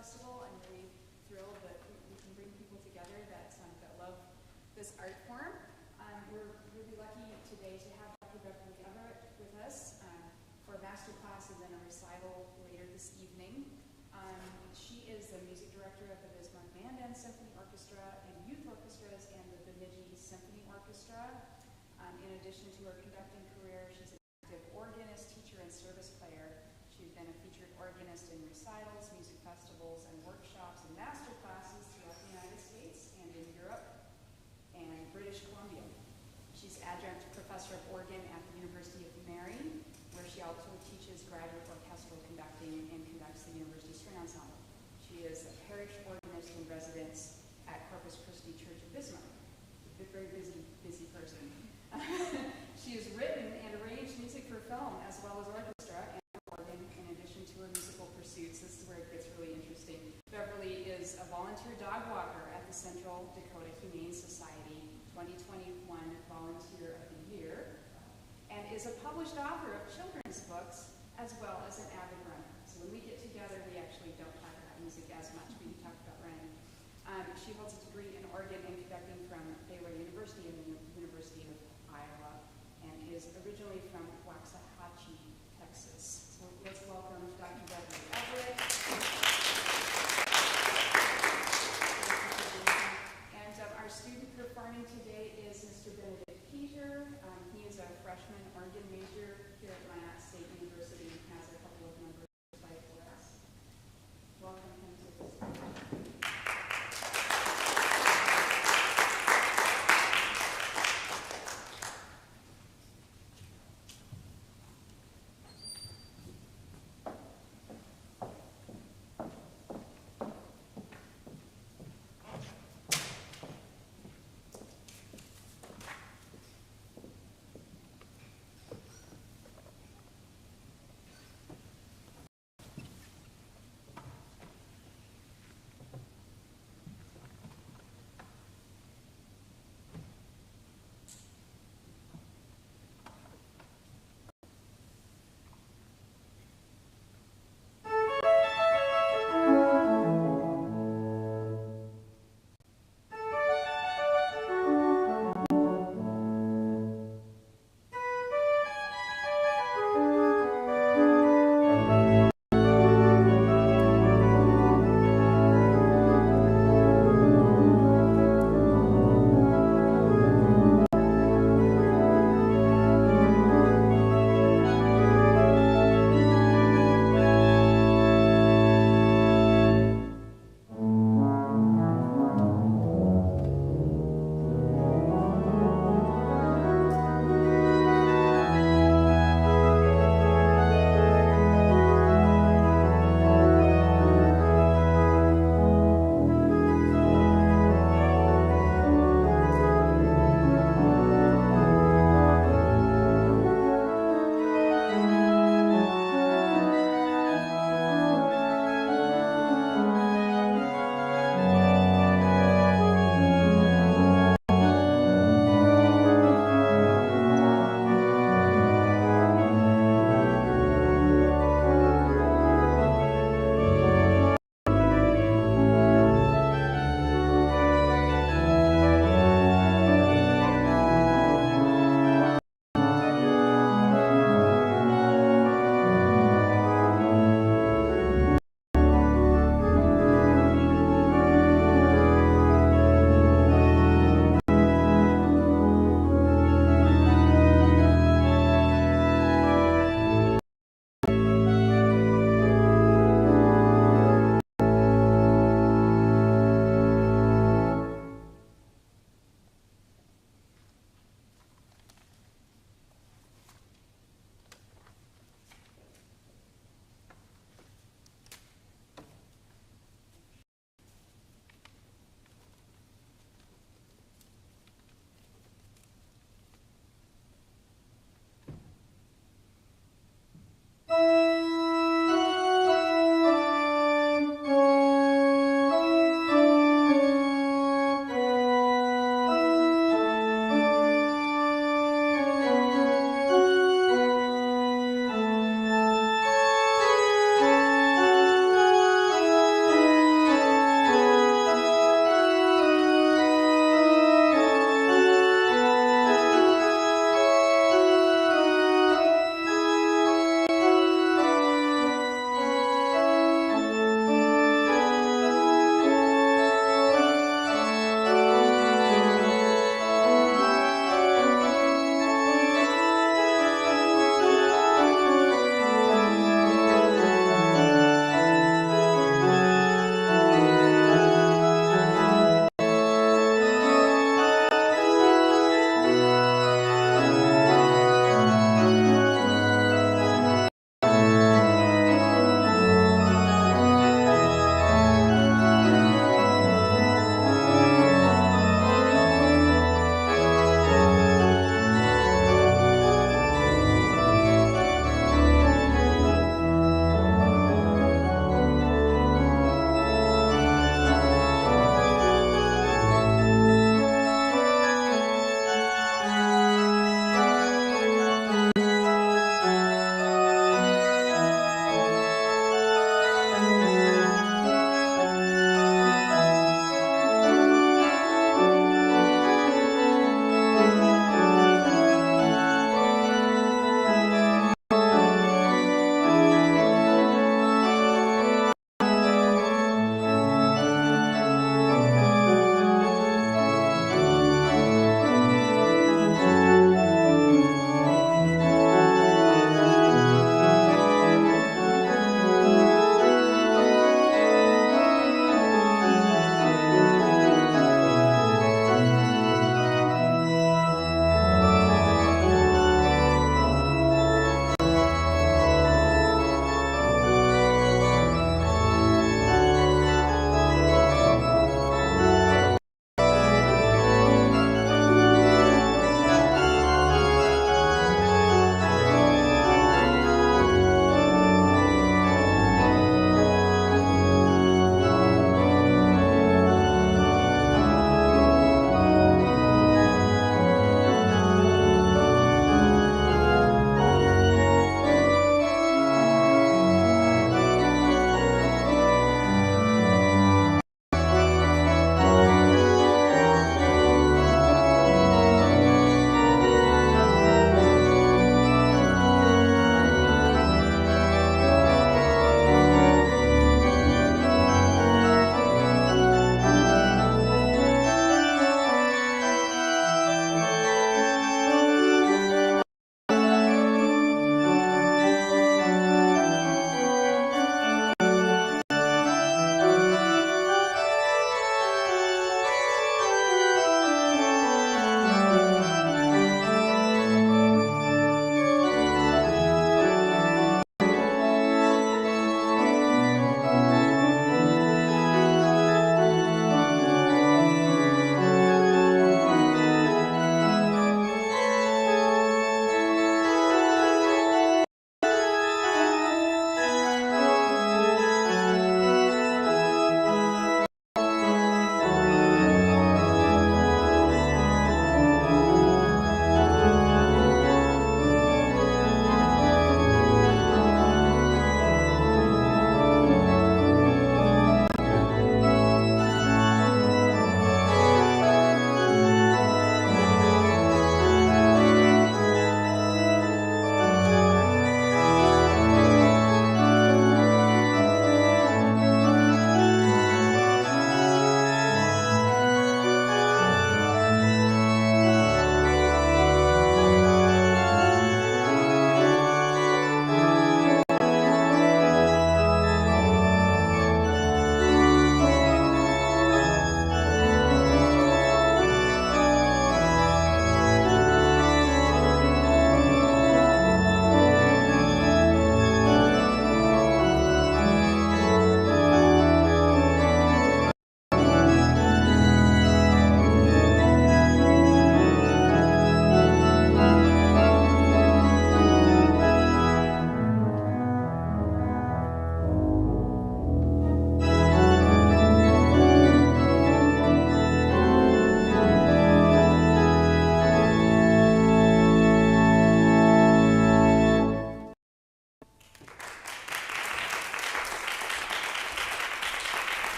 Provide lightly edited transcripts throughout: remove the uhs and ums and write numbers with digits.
Festival. I'm really thrilled that we can bring people together that love this art form. We're really lucky today to have Dr. Beverly Everett with us for a Masterclass and then a recital later this evening. She is the music director of the Bismarck Band and Symphony Orchestra and youth orchestras and the Bemidji Symphony Orchestra. In addition to her conducting career, she's an active organist, teacher, and service player. She's been a featured organist in recitals, music festivals, and workshops and master classes throughout the United States and in Europe and British Columbia. She's adjunct professor of organ at the University of Mary, where she also teaches graduate orchestral conducting and conducts the University String Ensemble. She is a parish organist in residence at Corpus Christi Church of Bismarck. A very busy person. She has written and arranged music for film as well as orchestra and organ in addition to her musical pursuits. This is where it gets really interesting. Beverly is a volunteer dog walker at the Central Dakota Humane Society 2021 Volunteer of the Year and is a published author of children's books as well as an avid runner. So when we get together, we actually don't talk about music as much. We talk about running. She holds a degree in organ and conducting from Beverly University and the University of Iowa, and is originally from Waxahachie, Texas. So let's welcome Dr. Beverly Everett. And our student performing today is Mr. Benedict Peter. He is a freshman organ major here at Minot State University and has a couple of numbers to play for us. Welcome him to this stage.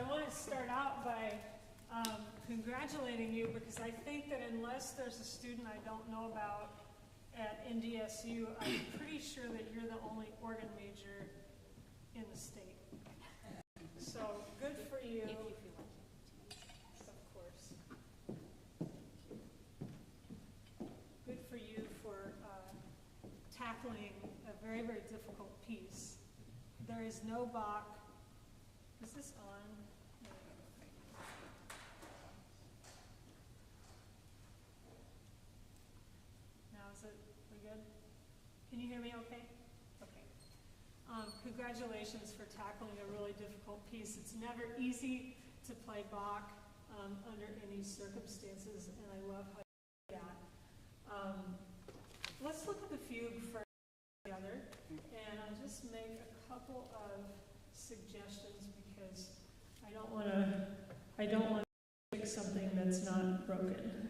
I want to start out by congratulating you, because I think that unless there's a student I don't know about at NDSU, I'm pretty sure that you're the only organ major in the state. So good for you. If you feel like it. Of course. Good for you for tackling a very, very difficult piece. There is no Bach. Is this on? Now is it, we good? Can you hear me okay? Okay. Congratulations for tackling a really difficult piece. It's never easy to play Bach under any circumstances, and I love how you do that. Let's look at the fugue first together, and I'll just make a couple of suggestions because I don't want to fix something that's not broken.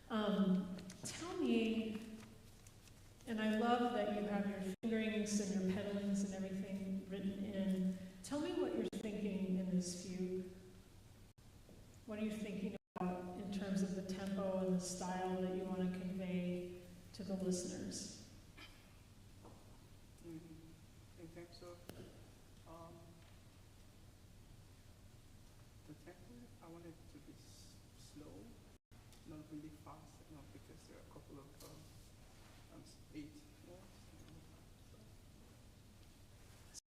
Tell me, and I love that you have your fingerings and your pedalings and everything written in. Tell me what you're thinking in this fugue. What are you thinking about in terms of the tempo and the style that you want to convey to the listeners? In terms of the tempo, I want it to be slow, not really fast enough, because there are a couple of 8 notes.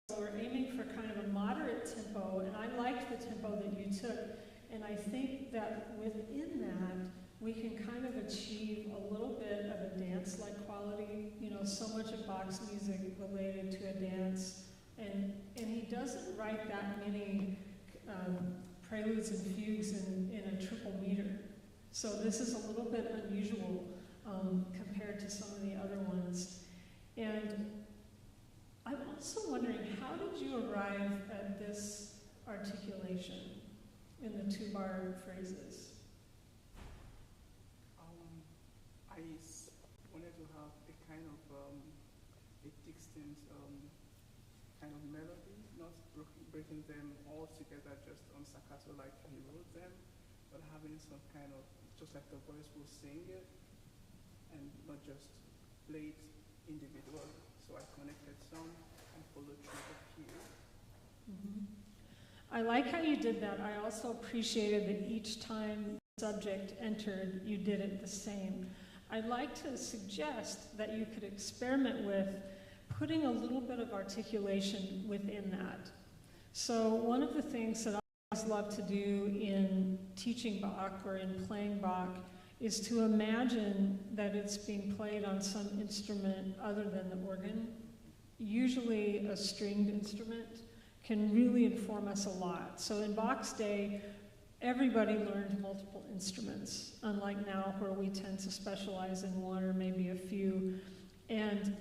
So we're aiming for kind of a moderate tempo, and I liked the tempo that you took, and I think that within that, we can kind of achieve a little bit of a dance-like quality. You know, so much of Bach's music related to a dance, and he doesn't write that many preludes and fugues in a triple meter. So this is a little bit unusual compared to some of the other ones. And I'm also wondering, how did you arrive at this articulation in the 2-bar phrases? I wanted to have a kind of a distinct kind of melody, not breaking them all together just on staccato like he wrote them, but having some kind of, just like the voice will sing it, and not just play it individually. So I connected some and followed through the cue. Mm-hmm. I like how you did that. I also appreciated that each time the subject entered, you did it the same. I'd like to suggest that you could experiment with putting a little bit of articulation within that. So one of the things that I always love to do in teaching Bach or in playing Bach is to imagine that it's being played on some instrument other than the organ. Usually a stringed instrument can really inform us a lot. So in Bach's day, everybody learned multiple instruments, unlike now where we tend to specialize in one or maybe a few. And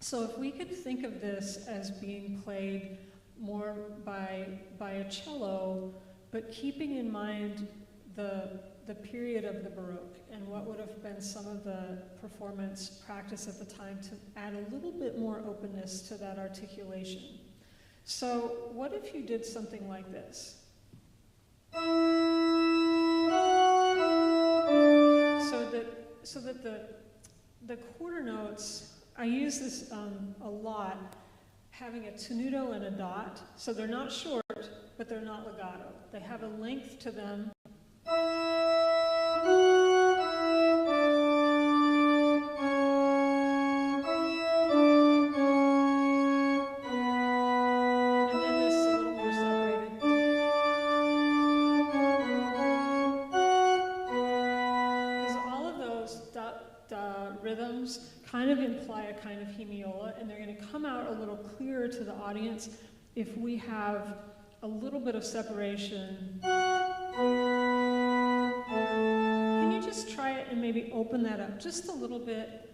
so if we could think of this as being played more by a cello, but keeping in mind the period of the Baroque and what would have been some of the performance practice at the time to add a little bit more openness to that articulation. So what if you did something like this? So that the quarter notes, I use this a lot, having a tenuto and a dot. So they're not short, but they're not legato. They have a length to them. Kind of imply a kind of hemiola, and they're going to come out a little clearer to the audience if we have a little bit of separation. Can you just try it and maybe open that up just a little bit?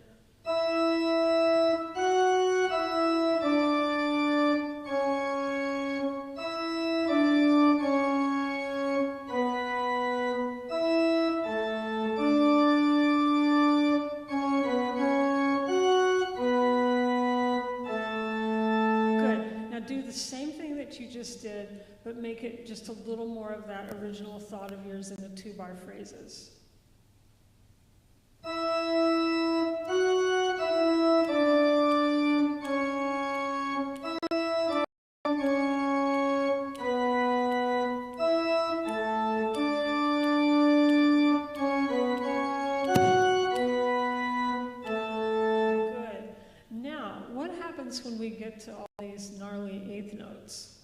but make it just a little more of that original thought of yours in the 2-bar phrases. When we get to all these gnarly eighth notes.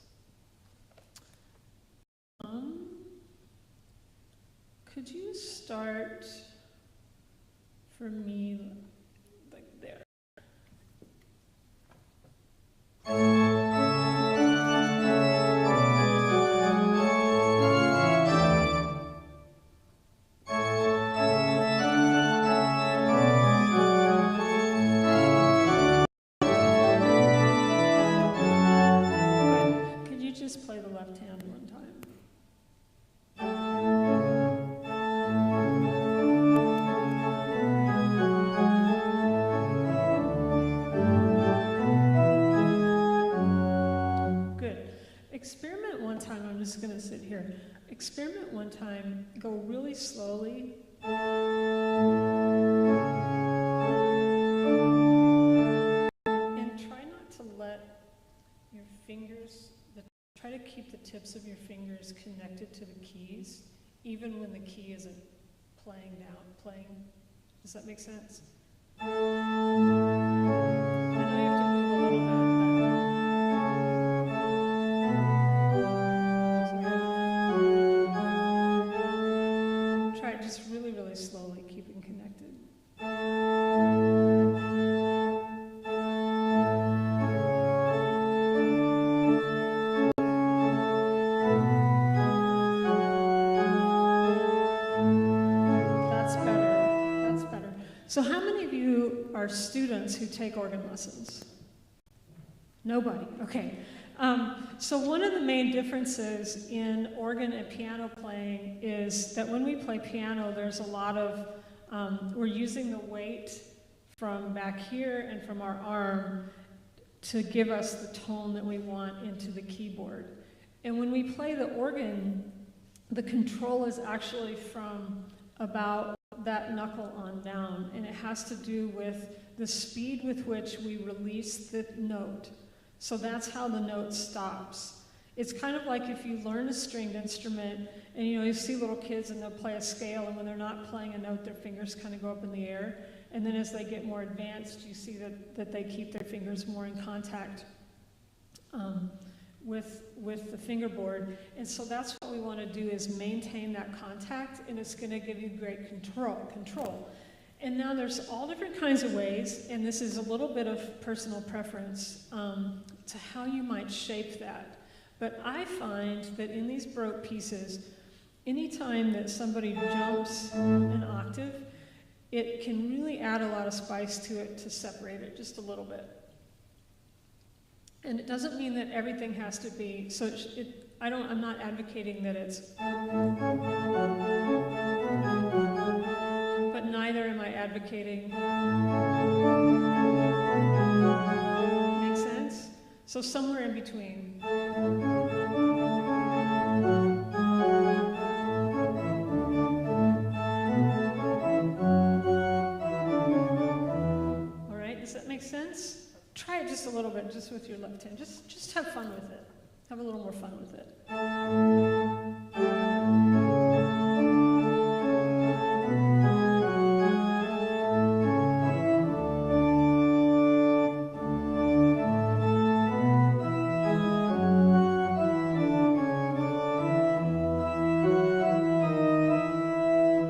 Could you start for me like there? Just play the left hand one time. Good. Experiment one time. I'm just going to sit here. Experiment one time. Go really slowly. And try not to let your fingers... Try to keep the tips of your fingers connected to the keys, even when the key isn't playing. Does that make sense? I know you have to move a little bit. Try it just really, really slowly, keeping connected. So how many of you are students who take organ lessons? Nobody, okay. So one of the main differences in organ and piano playing is that when we play piano, there's a lot of, we're using the weight from back here and from our arm to give us the tone that we want into the keyboard. And when we play the organ, the control is actually from about that knuckle on down, and it has to do with the speed with which we release the note. So that's how the note stops. It's kind of like if you learn a stringed instrument, and you see little kids and they'll play a scale, and when they're not playing a note, their fingers kind of go up in the air, and then as they get more advanced, you see that they keep their fingers more in contact with the fingerboard. And so that's what we want to do, is maintain that contact, and it's going to give you great control. And now there's all different kinds of ways, and this is a little bit of personal preference to how you might shape that. But I find that in these Baroque pieces, anytime that somebody jumps an octave, it can really add a lot of spice to it to separate it just a little bit. And it doesn't mean that everything has to be, so I'm not advocating that it's, but neither am I advocating, make sense? So somewhere in between. All right, does that make sense? Try it just a little bit, just with your left hand. Just have fun with it. Have a little more fun with it.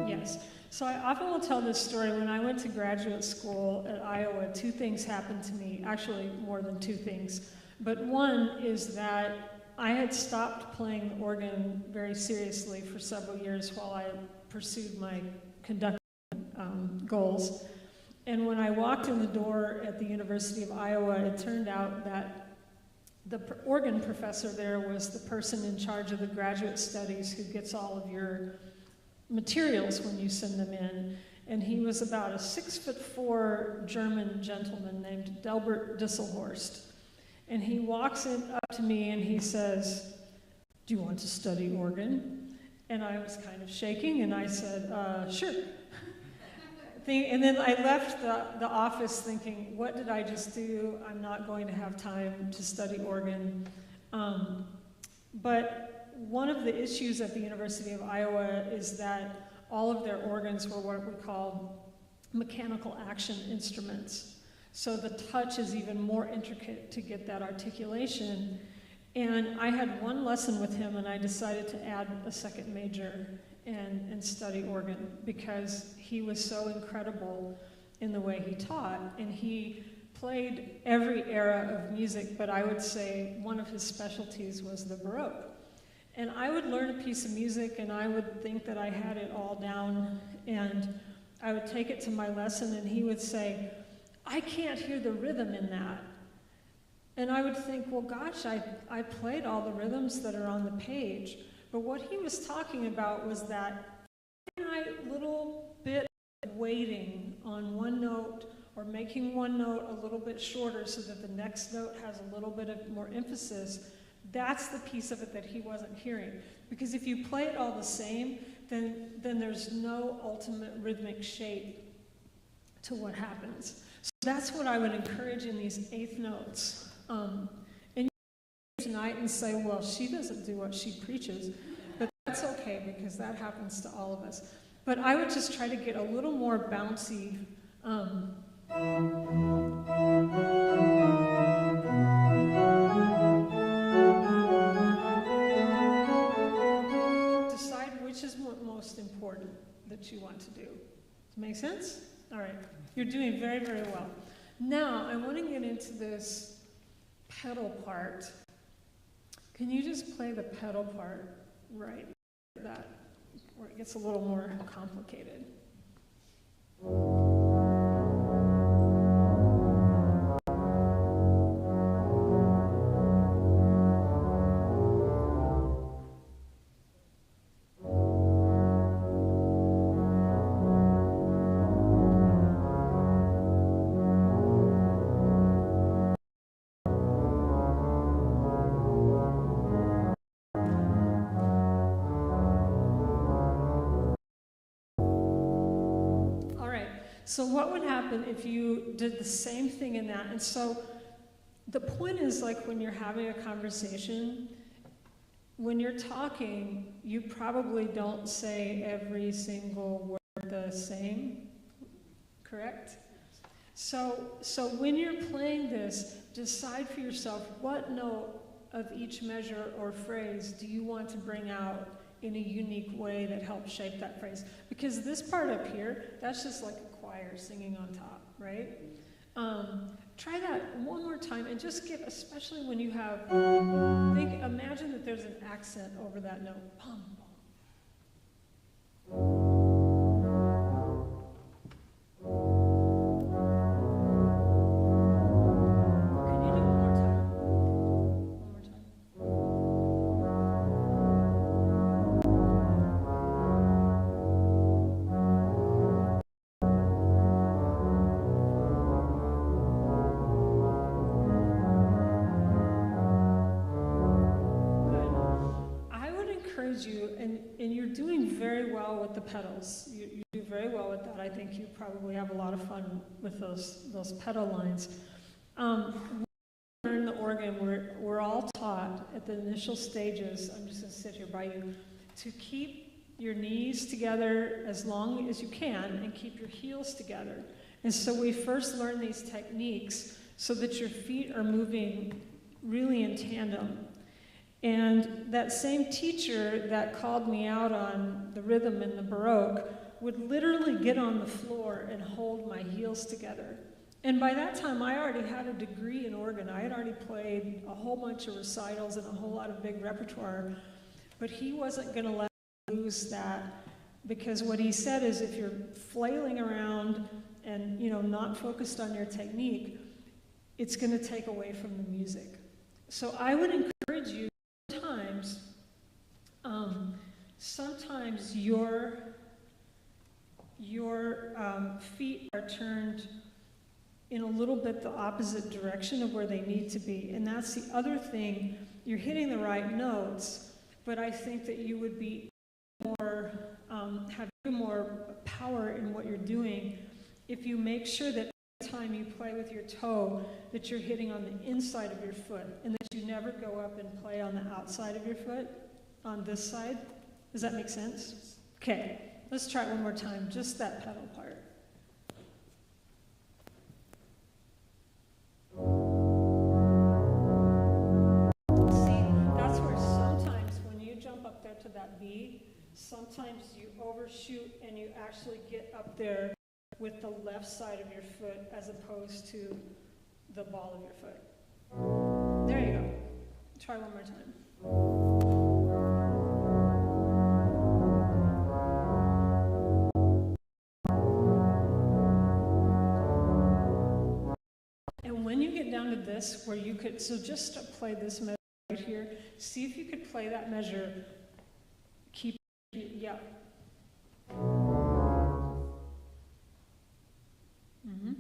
Yes. So I often will tell this story. When I went to graduate school at Iowa, 2 things happened to me, actually more than 2 things. But one is that I had stopped playing the organ very seriously for several years while I pursued my conducting goals. And when I walked in the door at the University of Iowa, it turned out that the organ professor there was the person in charge of the graduate studies who gets all of your materials when you send them in. And he was about a 6'4" German gentleman named Delbert Disselhorst. And he walks up to me and he says, do you want to study organ? And I was kind of shaking, and I said, sure. And then I left the office thinking, what did I just do? I'm not going to have time to study organ. But one of the issues at the University of Iowa is that all of their organs were what we call mechanical action instruments. So the touch is even more intricate to get that articulation. And I had one lesson with him, and I decided to add a second major and study organ because he was so incredible in the way he taught. And he played every era of music, but I would say one of his specialties was the Baroque. And I would learn a piece of music, and I would think that I had it all down, and I would take it to my lesson, and he would say, I can't hear the rhythm in that. And I would think, well, gosh, I played all the rhythms that are on the page. But what he was talking about was that finite little bit of waiting on one note or making one note a little bit shorter so that the next note has a little bit of more emphasis. That's the piece of it that he wasn't hearing. Because if you play it all the same, then there's no ultimate rhythmic shape to what happens. So that's what I would encourage in these eighth notes. And you can tonight and say, well, she doesn't do what she preaches, but that's okay because that happens to all of us. But I would just try to get a little more bouncy. Decide which is most important that you want to do. Does it make sense? All right. You're doing very, very well. Now, I want to get into this pedal part. Can you just play the pedal part right? That, where it gets a little more complicated. So what would happen if you did the same thing in that? And so the point is, like, when you're having a conversation, when you're talking, you probably don't say every single word the same, correct? So when you're playing this, decide for yourself what note of each measure or phrase do you want to bring out in a unique way that helps shape that phrase. Because this part up here, that's just like a choir singing on top, right? Try that one more time and just give, especially when you have, imagine that there's an accent over that note. Pum, pum. You, and you're doing very well with the pedals. You do very well with that. I think you probably have a lot of fun with those pedal lines. When we learn the organ, we're all taught at the initial stages, I'm just going to sit here by you, to keep your knees together as long as you can and keep your heels together. And so we first learn these techniques so that your feet are moving really in tandem. And that same teacher that called me out on the rhythm in the Baroque would literally get on the floor and hold my heels together. And by that time, I already had a degree in organ. I had already played a whole bunch of recitals and a whole lot of big repertoire. But he wasn't going to let me lose that, because what he said is if you're flailing around and not focused on your technique, it's going to take away from the music. So I would encourage you, sometimes your feet are turned in a little bit the opposite direction of where they need to be. And that's the other thing. You're hitting the right notes, but I think that you would be more, have even more power in what you're doing if you make sure that every time you play with your toe, that you're hitting on the inside of your foot, and that you never go up and play on the outside of your foot, on this side. Does that make sense? Okay, let's try it one more time, just that pedal part. To that B, sometimes you overshoot and you actually get up there with the left side of your foot as opposed to the ball of your foot. There you go. Try one more time. And when you get down to this, where you could, so just play this measure right here, see if you could play that measure. Keep, yeah. Mm-hmm.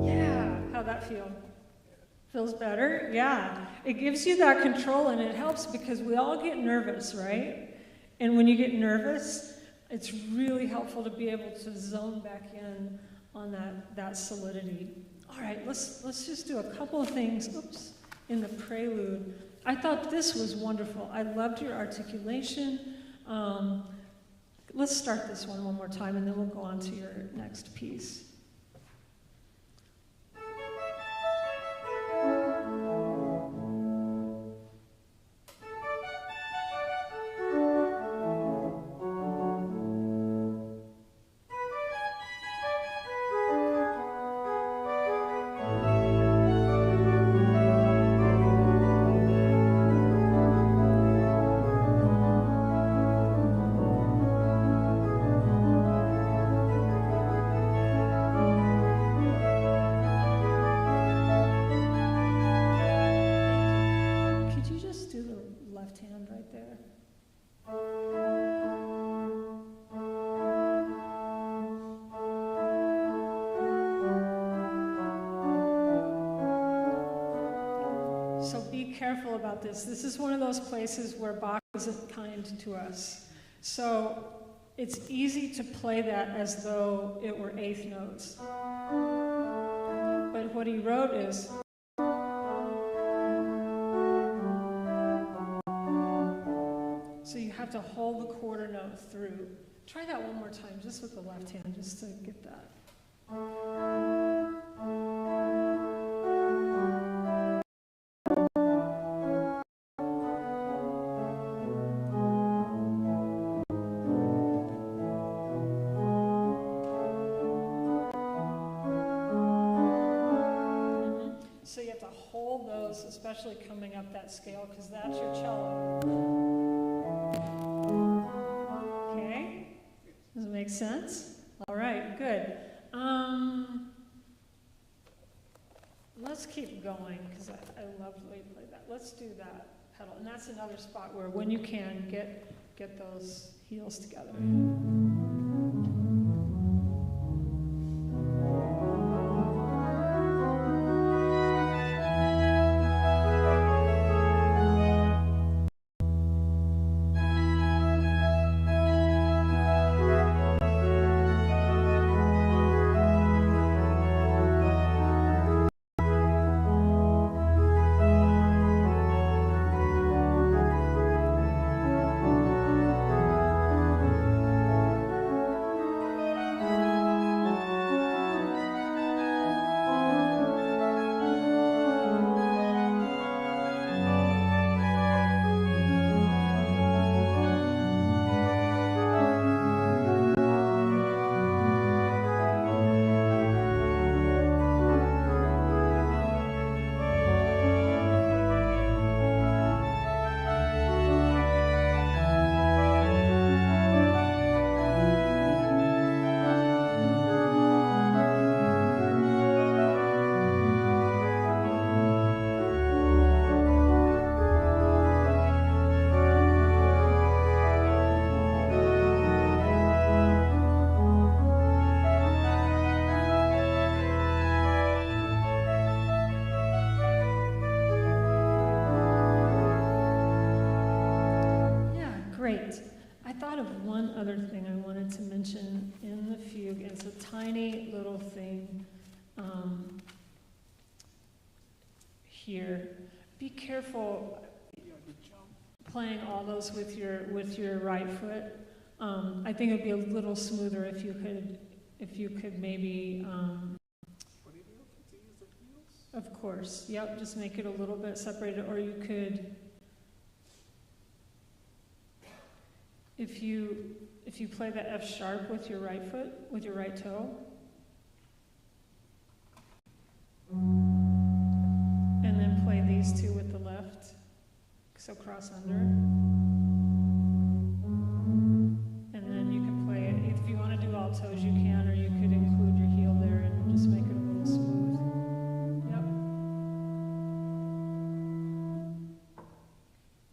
Yeah, how'd that feel? Feels better? Yeah. It gives you that control, and it helps because we all get nervous, right? And when you get nervous, it's really helpful to be able to zone back in on that solidity. All right, let's just do a couple of things, in the prelude. I thought this was wonderful. I loved your articulation. Let's start this one more time, and then we'll go on to your next piece. Careful about this. This is one of those places where Bach isn't kind to us. So it's easy to play that as though it were eighth notes. But what he wrote is, so you have to hold the quarter note through. Try that one more time, just with the left hand, just to get that. Especially coming up that scale, because that's your cello. Okay? Does it make sense? All right, good. Let's keep going, because I love the way you play that. Let's do that pedal. And that's another spot where, when you can, get those heels together. thought of one other thing I wanted to mention in the fugue. It's a tiny little thing here. Be careful playing all those with your right foot. I think it'd be a little smoother if you could maybe. Of course, yep. Just make it a little bit separated, or you could. If you play the F sharp with your right foot, with your right toe, and then play these two with the left, so cross under, and then you can play it. If you want to do all toes, you can, or you could include your heel there and just make it a little smooth. Yep.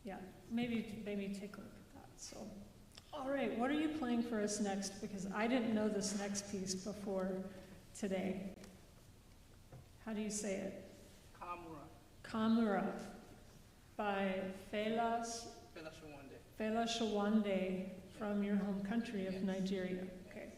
Yeah. Maybe take a look at that. So. All right, what are you playing for us next? Because I didn't know this next piece before today. How do you say it? Kamura by Fela Shawande from your home country of Nigeria. Okay.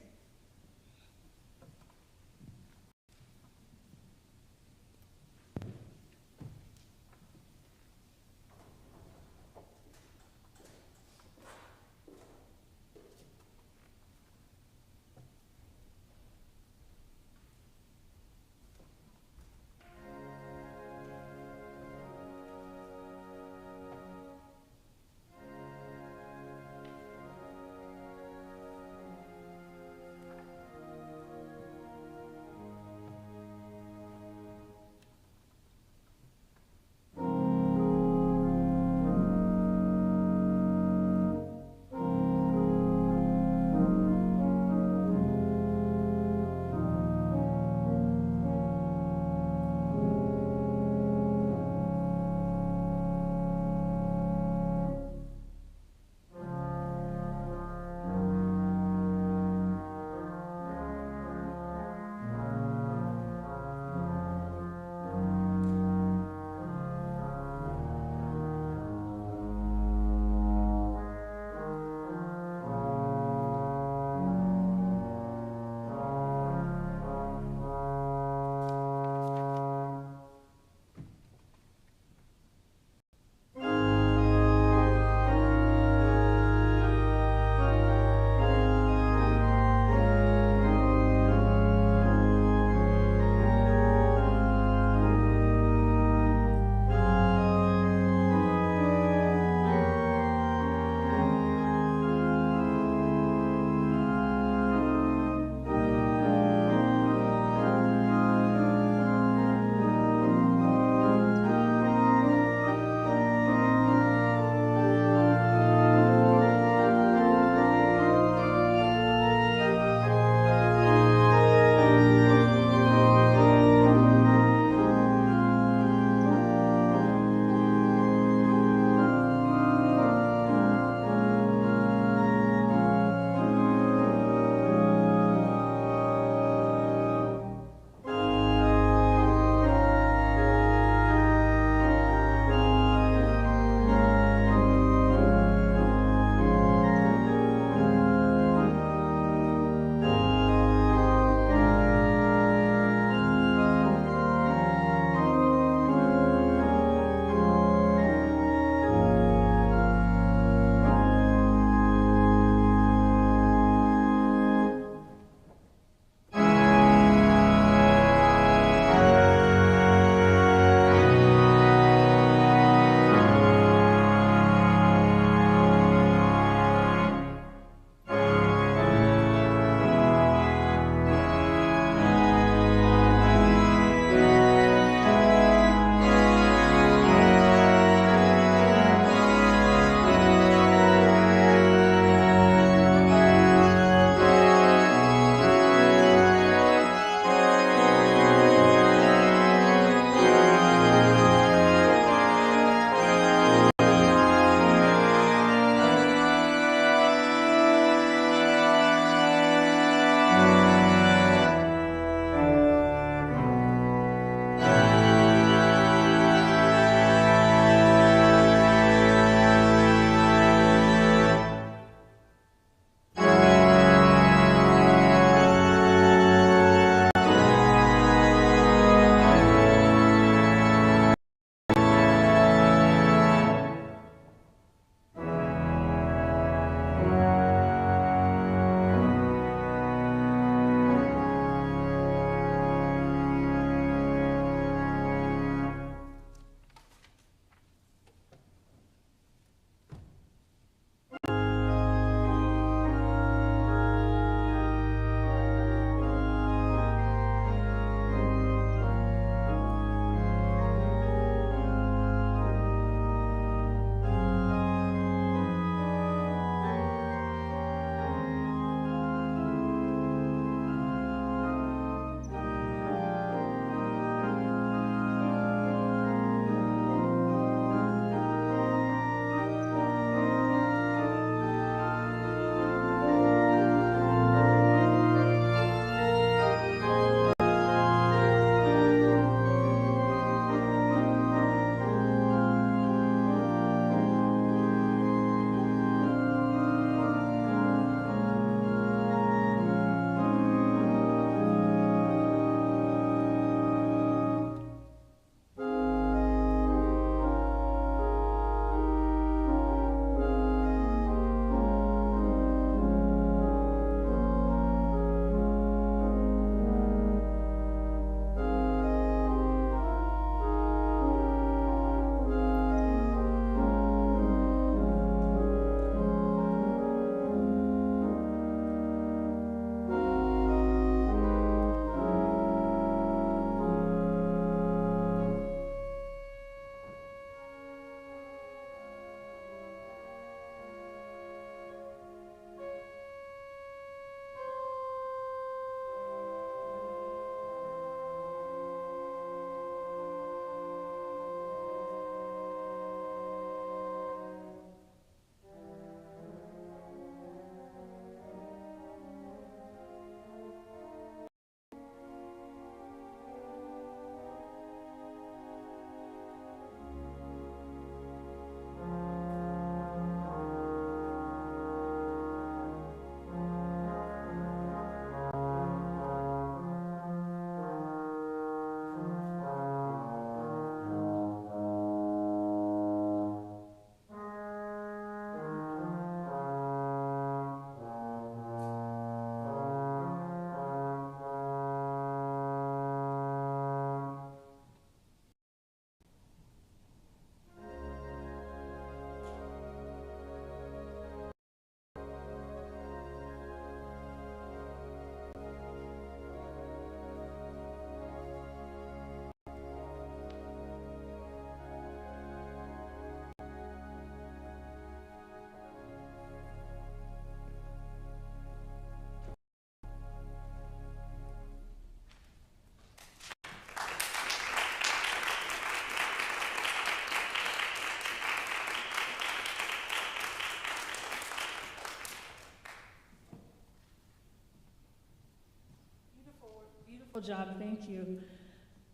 Good job, thank you.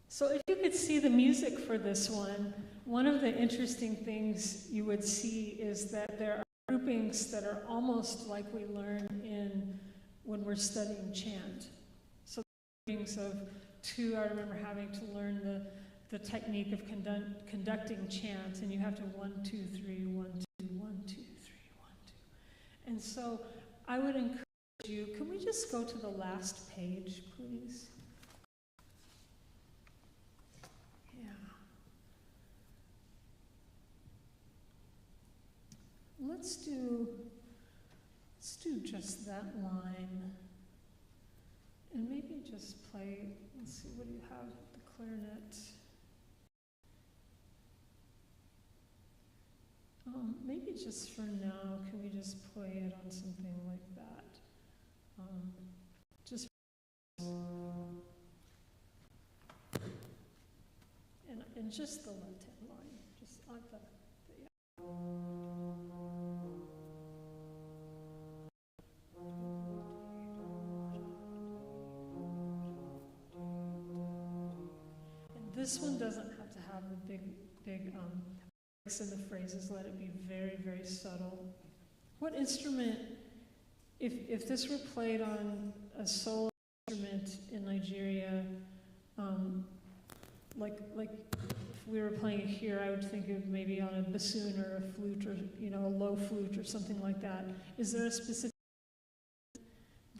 So if you could see the music for this one of the interesting things you would see is that there are groupings that are almost like we learn when we're studying chant. So groupings of two, I remember having to learn the technique of conducting chant, and you have to 1, 2, 3, 1, 2, 1, 2, 3, 1, 2. And so I would encourage you, can we just go to the last page, please? Yeah. Let's do just that line. And maybe just play, let's see, what do you have? The clarinet. Maybe just for now, can we just play it on something like that? Just and just the left-hand line, just on the yeah. And this one doesn't have to have the big breaks in the phrases. Let it be very, very subtle. What instrument, if this were played on a solo instrument in Nigeria, like if we were playing it here, I would think of maybe on a bassoon or a flute or a low flute or something like that. Is there a specific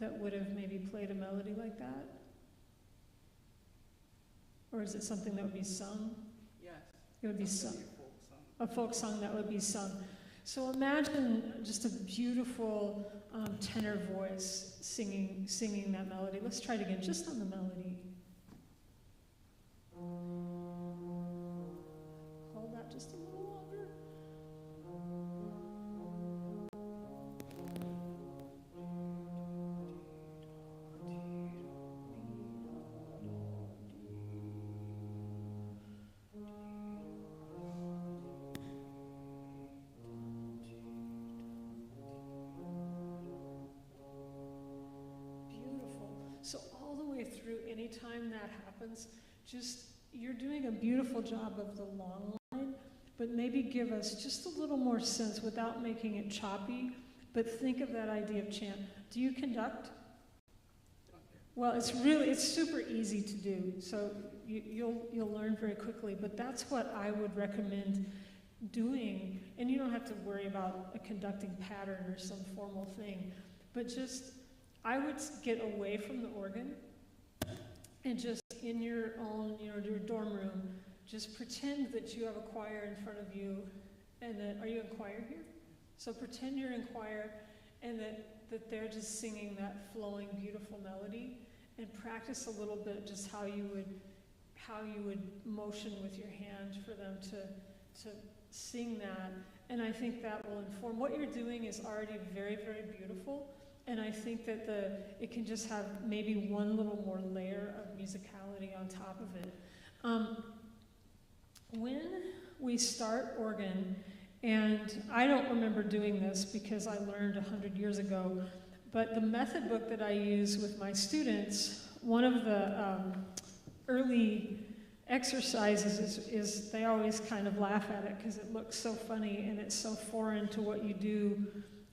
that would have maybe played a melody like that? Or is it something that would be sung? Yes. It would be sung. A folk song that would be sung. So imagine just a beautiful tenor voice singing that melody. Let's try it again, just on the melody. Hold that just a little longer. So all the way through, anytime that happens, you're doing a beautiful job of the long line, but maybe give us just a little more sense without making it choppy, but think of that idea of chant. Do you conduct? Well, it's super easy to do, so you'll learn very quickly, but that's what I would recommend doing, and you don't have to worry about a conducting pattern or some formal thing, but I would get away from the organ and just in your own, your dorm room, just pretend that you have a choir in front of you, and that, are you in choir here? So pretend you're in choir, and that they're just singing that flowing, beautiful melody, and practice a little bit just how you would motion with your hand for them to sing that. And I think that will inform. What you're doing is already very, very beautiful. And I think that it can just have maybe one little more layer of musicality on top of it. When we start organ, and I don't remember doing this because I learned 100 years ago, but the method book that I use with my students, one of the early exercises is they always kind of laugh at it because it looks so funny and it's so foreign to what you do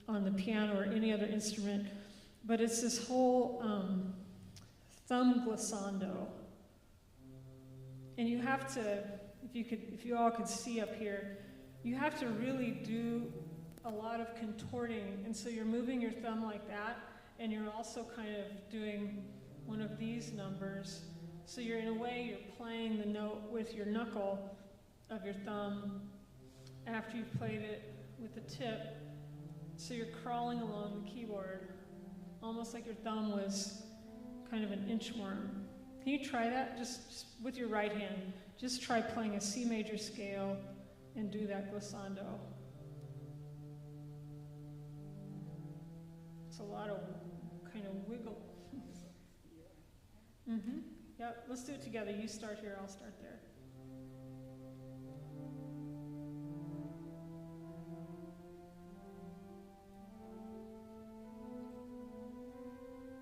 on the piano or any other instrument, but it's this whole thumb glissando. And you have to, if you all could see up here, you have to really do a lot of contorting, and so you're moving your thumb like that, and you're also kind of doing one of these numbers. So you're, in a way, you're playing the note with your knuckle of your thumb after you've played it with the tip. So you're crawling along the keyboard, almost like your thumb was kind of an inchworm. Can you try that just with your right hand? Just try playing a C major scale and do that glissando. It's a lot of kind of wiggle. Mm-hmm. Yep, let's do it together. You start here, I'll start there.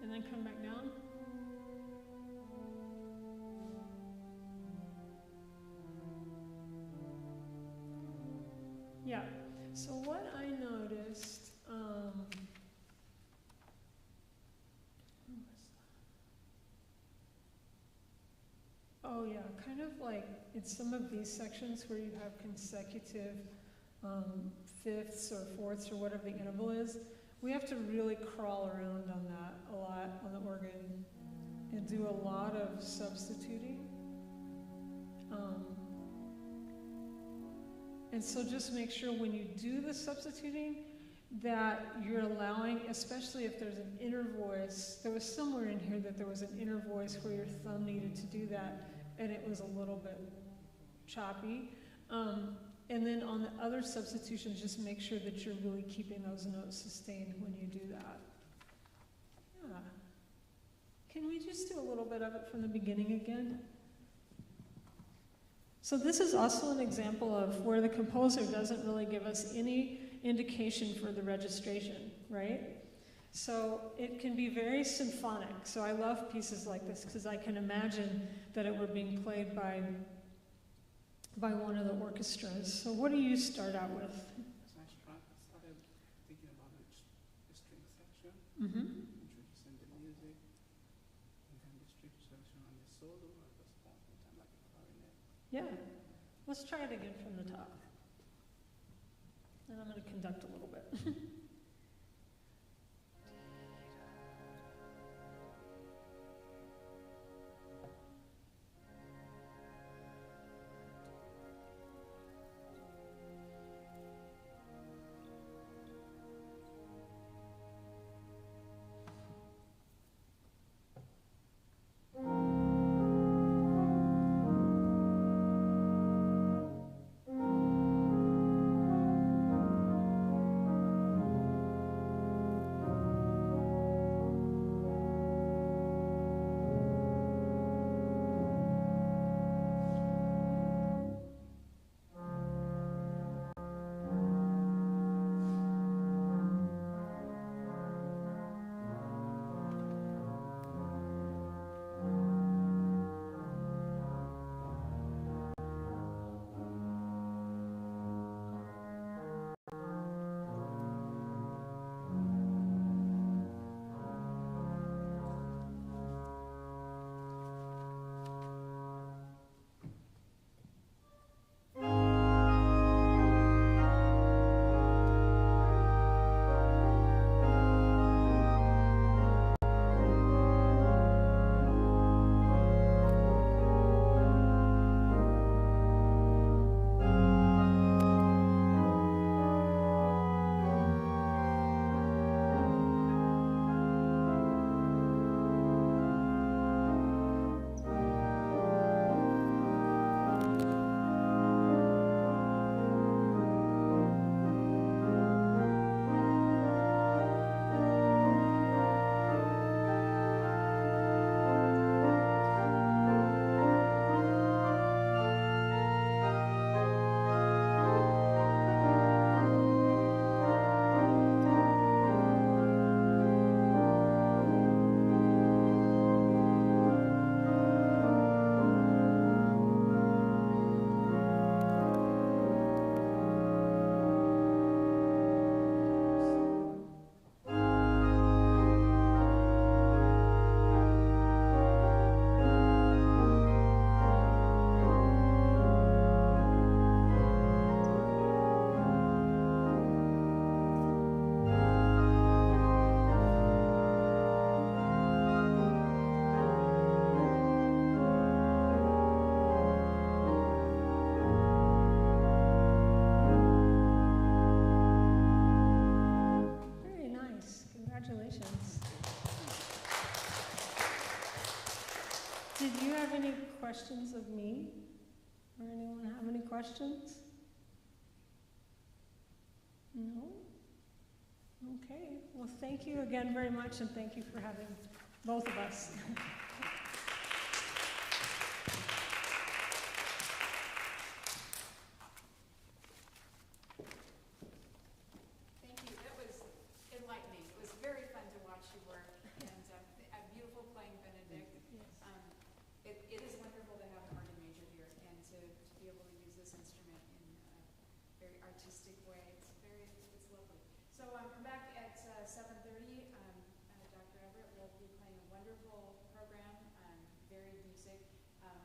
And then come back down. Yeah. So what I noticed, oh yeah, kind of like in some of these sections where you have consecutive fifths or fourths or whatever the interval is, we have to really crawl around on that a lot on the organ and do a lot of substituting. And so just make sure when you do the substituting that you're allowing, especially if there's an inner voice, there was somewhere in here that there was an inner voice where your thumb needed to do that, and it was a little bit choppy. And then on the other substitutions, just make sure that you're really keeping those notes sustained when you do that. Yeah. Can we just do a little bit of it from the beginning again? So this is also an example of where the composer doesn't really give us any indication for the registration, right? So it can be very symphonic. So I love pieces like this because I can imagine that it were being played by one of the orchestras. So what do you start out with? So I started thinking about the string section, introducing the music, and then the string section and the solo at this point in time, like a clarinet. Yeah. Let's try it again from the top. And I'm going to conduct a little bit. Did you have any questions of me? Or anyone have any questions? No? Okay. Well, thank you again very much, and thank you for having both of us. Thank you. That was enlightening. It was very fun to watch you work, and a beautiful playing, Benedict. Yes. It is wonderful to have an organ major here and to be able to use this instrument in a very artistic acoustic way. It's lovely. So come back at 7:30. Dr. Everett will be playing a wonderful program, varied music,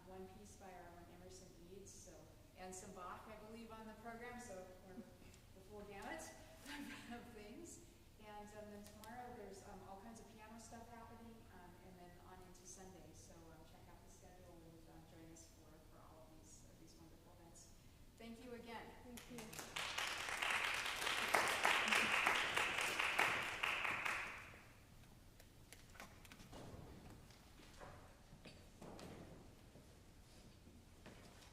one piece by our own Emerson Eads, and some Bach, I believe, on the program. So we're the full gamut of things. And then tomorrow there's all kinds of piano stuff happening, and then on into Sunday. So check out the schedule and join us for all of these wonderful events. Thank you again. Thank you.